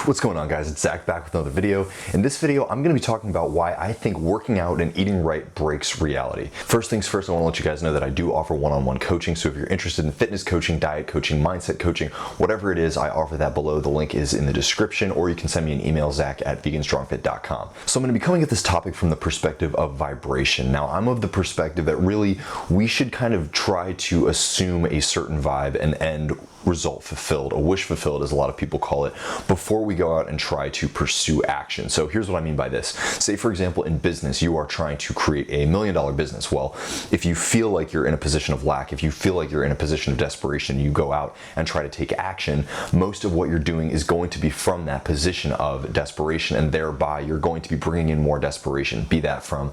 What's going on, guys? It's Zach back with another video. In this video, I'm going to be talking about why I think working out and eating right breaks reality. First things first, I want to let you guys know that I do offer one-on-one coaching, so if you're interested in fitness coaching, diet coaching, mindset coaching, whatever it is, I offer that below. The link is in the description, or you can send me an email, zach@veganstrongfit.com. So I'm going to be coming at this topic from the perspective of vibration. Now, I'm of the perspective that really we should kind of try to assume a certain vibe and end result fulfilled, a wish fulfilled as a lot of people call it, before we go out and try to pursue action. So here's what I mean by this. Say, for example, in business, you are trying to create $1 million business. Well, if you feel like you're in a position of lack, if you feel like you're in a position of desperation, you go out and try to take action, most of what you're doing is going to be from that position of desperation, and thereby you're going to be bringing in more desperation, be that from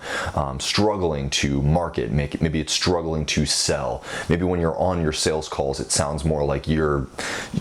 struggling to market, maybe it's struggling to sell. Maybe when you're on your sales calls, it sounds more like you're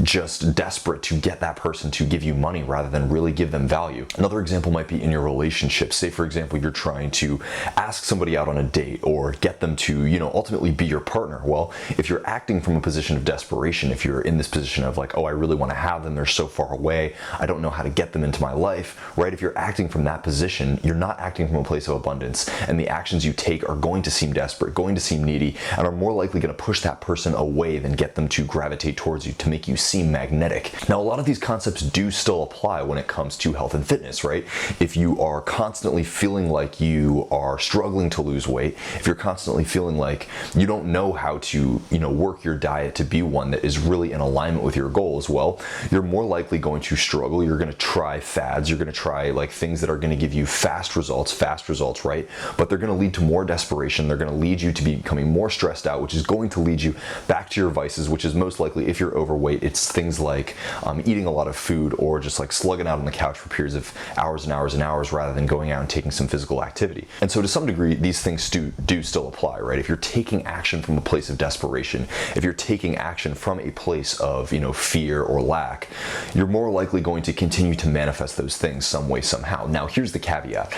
just desperate to get that person to give you money rather than really give them value. Another example might be in your relationship. Say, for example, you're trying to ask somebody out on a date or get them to, ultimately be your partner. Well, if you're acting from a position of desperation, if you're in this position of like, oh, I really want to have them, they're so far away, I don't know how to get them into my life, right? If you're acting from that position, you're not acting from a place of abundance, and the actions you take are going to seem desperate, going to seem needy, and are more likely going to push that person away than get them to gravitate towards you, to make you seem magnetic. Now, a lot of these concepts do still apply when it comes to health and fitness, right? If you are constantly feeling like you are struggling to lose weight, if you're constantly feeling like you don't know how to, work your diet to be one that is really in alignment with your goals, well, you're more likely going to struggle. You're going to try fads. You're going to try like things that are going to give you fast results, right? But they're going to lead to more desperation. They're going to lead you to becoming more stressed out, which is going to lead you back to your vices, which is most likely, if you're overweight, it's things like eating a lot of food, or just like slugging out on the couch for periods of hours and hours and hours rather than going out and taking some physical activity. And so to some degree, these things do still apply, right? If you're taking action from a place of desperation, if you're taking action from a place of, fear or lack, you're more likely going to continue to manifest those things some way, somehow. Now, here's the caveat.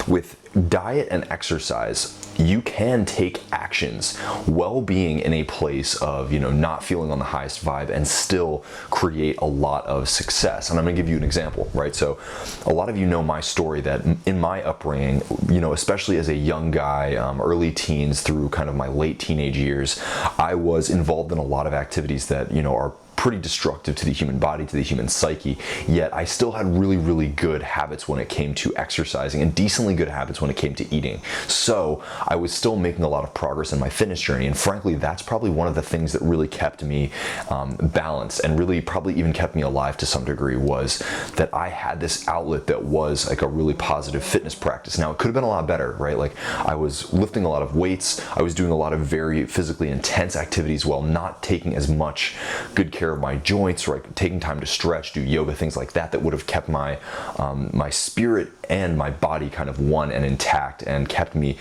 With diet and exercise, you can take actions while being in a place of, not feeling on the highest vibe and still create a lot of success. And I'm gonna give you an example, right? So a lot of you know my story that in my upbringing, especially as a young guy, early teens through kind of my late teenage years, I was involved in a lot of activities that, are pretty destructive to the human body, to the human psyche, yet I still had really, really good habits when it came to exercising and decently good habits when it came to eating. So I was still making a lot of progress in my fitness journey, and frankly, that's probably one of the things that really kept me balanced and really probably even kept me alive to some degree, was that I had this outlet that was like a really positive fitness practice. Now, it could have been a lot better, right? Like, I was lifting a lot of weights, I was doing a lot of very physically intense activities while not taking as much good care of my joints, or taking time to stretch, do yoga, things like that, that would have kept my my spirit and my body kind of one and intact, and kept me,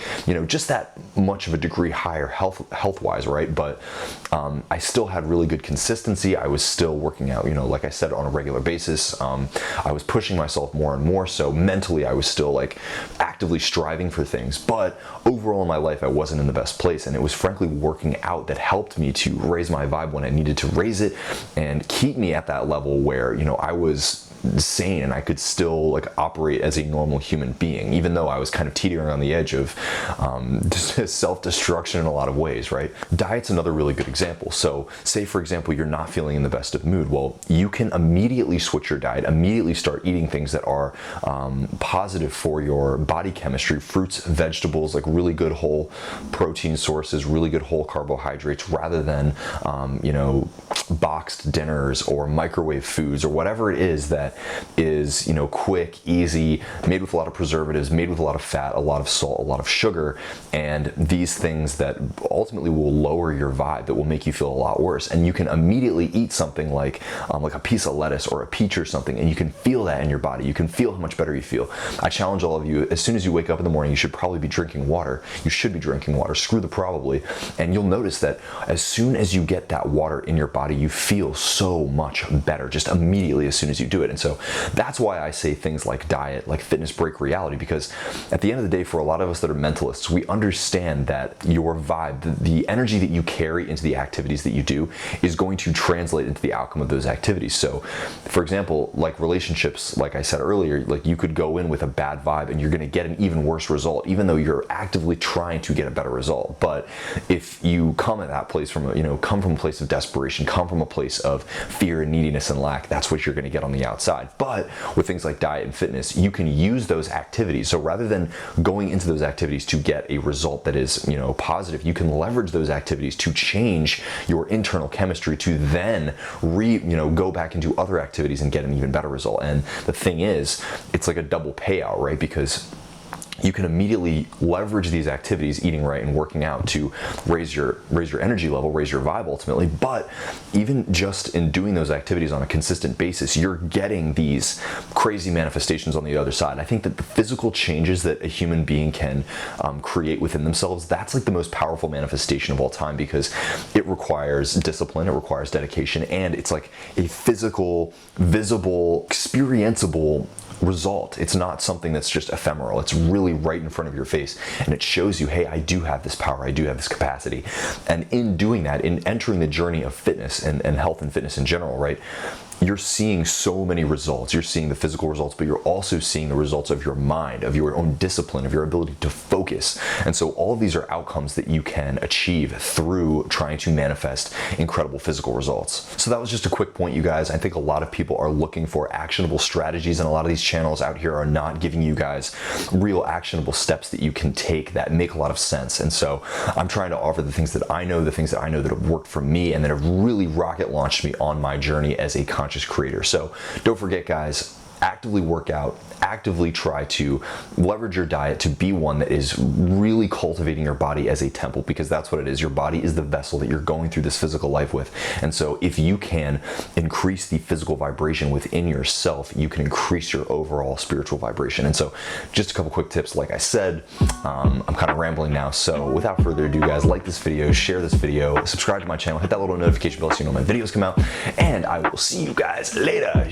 just that much of a degree higher health-wise, right? But I still had really good consistency. I was still working out, like I said, on a regular basis. I was pushing myself more and more, so mentally I was still like actively striving for things. But overall in my life, I wasn't in the best place, and it was frankly working out that helped me to raise my vibe when I needed to raise it, and keep me at that level where, I was sane and I could still like operate as a normal human being, even though I was kind of teetering on the edge of self-destruction in a lot of ways, right? Diet's another really good example. So say, for example, you're not feeling in the best of mood. Well, you can immediately switch your diet, immediately start eating things that are positive for your body chemistry, fruits, vegetables, like really good whole protein sources, really good whole carbohydrates, rather than, boxed dinners or microwave foods or whatever it is that is, quick, easy, made with a lot of preservatives, made with a lot of fat, a lot of salt, a lot of sugar, and these things that ultimately will lower your vibe, that will make you feel a lot worse. And you can immediately eat something like a piece of lettuce or a peach or something, and you can feel that in your body. You can feel how much better you feel. I challenge all of you, as soon as you wake up in the morning, you should probably be drinking water. You should be drinking water. Screw the probably. And you'll notice that as soon as you get that water in your body, you feel so much better, just immediately as soon as you do it. And so that's why I say things like diet, like fitness break reality, because at the end of the day, for a lot of us that are mentalists, we understand that your vibe, the energy that you carry into the activities that you do is going to translate into the outcome of those activities. So for example, like relationships, like I said earlier, like you could go in with a bad vibe and you're going to get an even worse result, even though you're actively trying to get a better result. But if you come at that place from come from a place of desperation, come from a place of fear and neediness and lack, that's what you're going to get on the outside. But with things like diet and fitness, you can use those activities. So rather than going into those activities to get a result that is, positive, you can leverage those activities to change your internal chemistry to then go back into other activities and get an even better result. And the thing is, it's like a double payout, right? Because you can immediately leverage these activities, eating right and working out, to raise your energy level, raise your vibe ultimately. But even just in doing those activities on a consistent basis, you're getting these crazy manifestations on the other side. I think that the physical changes that a human being can create within themselves, that's like the most powerful manifestation of all time, because it requires discipline, it requires dedication, and it's like a physical, visible, experienceable result. It's not something that's just ephemeral. It's really right in front of your face, and it shows you, hey, I do have this power, I do have this capacity. And in doing that, in entering the journey of fitness and health and fitness in general, right, you're seeing so many results. You're seeing the physical results, but you're also seeing the results of your mind, of your own discipline, of your ability to focus. And so all of these are outcomes that you can achieve through trying to manifest incredible physical results. So that was just a quick point, you guys. I think a lot of people are looking for actionable strategies, and a lot of these channels out here are not giving you guys real actionable steps that you can take that make a lot of sense. And so I'm trying to offer the things that I know, that have worked for me and that have really rocket launched me on my journey as a conscious creator. So don't forget, guys, actively work out, actively try to leverage your diet to be one that is really cultivating your body as a temple, because that's what it is. Your body is the vessel that you're going through this physical life with. And so if you can increase the physical vibration within yourself, you can increase your overall spiritual vibration. And so just a couple quick tips. Like I said, I'm kind of rambling now. So without further ado, guys, like this video, share this video, subscribe to my channel, hit that little notification bell so you know when my videos come out, and I will see you guys later.